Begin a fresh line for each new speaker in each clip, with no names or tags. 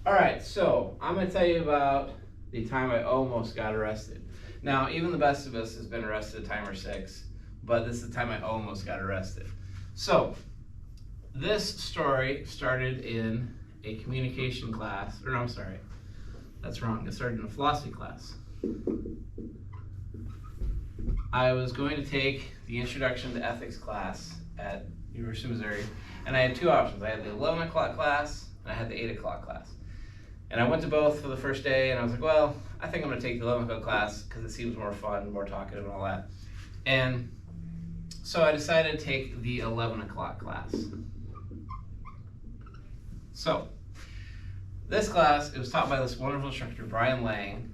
All right, so I'm gonna tell you about the time I almost got arrested. Now, even the best of us has been arrested a time or six, but this is the time I almost got arrested. So, this story started in a communication class, or no, I'm sorry, that's wrong. It started in a philosophy class. I was going to take the Introduction to Ethics class at University of Missouri, and I had two options. I had the 11 o'clock class, and I had the 8 o'clock class. And I went to both for the first day, and I was like, well, I think I'm gonna take the 11 o'clock class because it seems more fun, more talkative and all that. And so I decided to take the 11 o'clock class. So, this class, it was taught by this wonderful instructor, Brian Lang,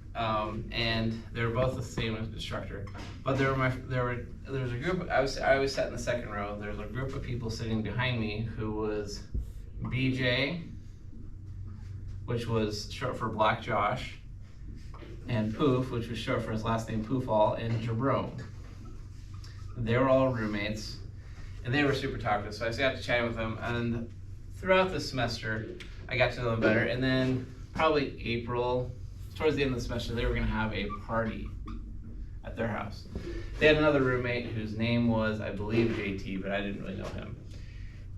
and they were both the same instructor. But there was a group. I always sat in the second row. There was a group of people sitting behind me who was BJ, which was short for Black Josh, and Poof, which was short for his last name Poofall, and Jerome. They were all roommates, and they were super talkative. So I got to chat with them, and throughout the semester, I got to know them better. And then probably April, towards the end of the semester, they were going to have a party at their house. They had another roommate whose name was, I believe, JT, but I didn't really know him.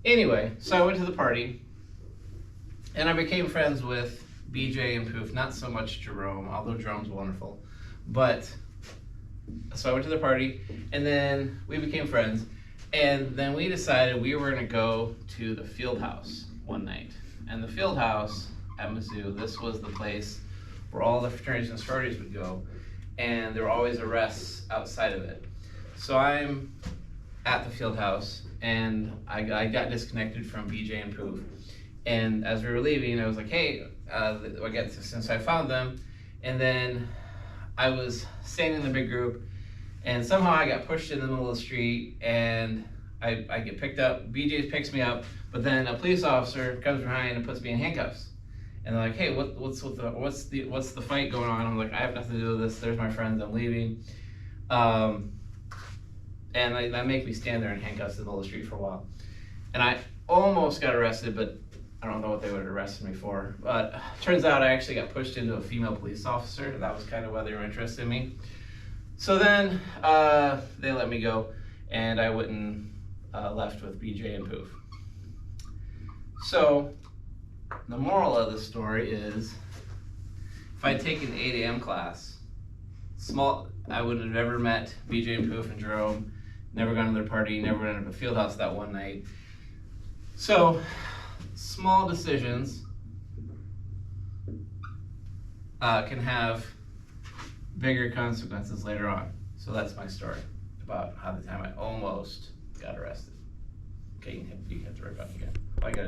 Anyway, so I went to the party, and I became friends with BJ and Poof, not so much Jerome, although Jerome's wonderful. But, so I went to the party, and then we became friends, and then we decided we were gonna go to the field house one night. And the field house at Mizzou, this was the place where all the fraternities and sororities would go, and there were always arrests outside of it. So I'm at the field house, and I got disconnected from BJ and Poof. And as we were leaving, I was like, hey, since I found them, and then I was standing in the big group, and somehow I got pushed in the middle of the street, and I get picked up. BJ picks me up, but then a police officer comes behind and puts me in handcuffs. And they're like, hey, what's the fight going on? I'm like, I have nothing to do with this. There's my friends. I'm leaving. And that make me stand there in handcuffs in the middle of the street for a while. And I almost got arrested, but I don't know what they would have arrested me for. But turns out I actually got pushed into a female police officer. That was kind of why they were interested in me. So then they let me go, and I went and left with BJ and Poof. So the moral of the story is, if I'd taken the 8 a.m. class, I would have never met BJ and Poof and Jerome, never gone to their party, never ended up at a field house that one night. So small decisions can have bigger consequences later on. So that's my story about how the time I almost got arrested. Okay, you can hit the right button again. I got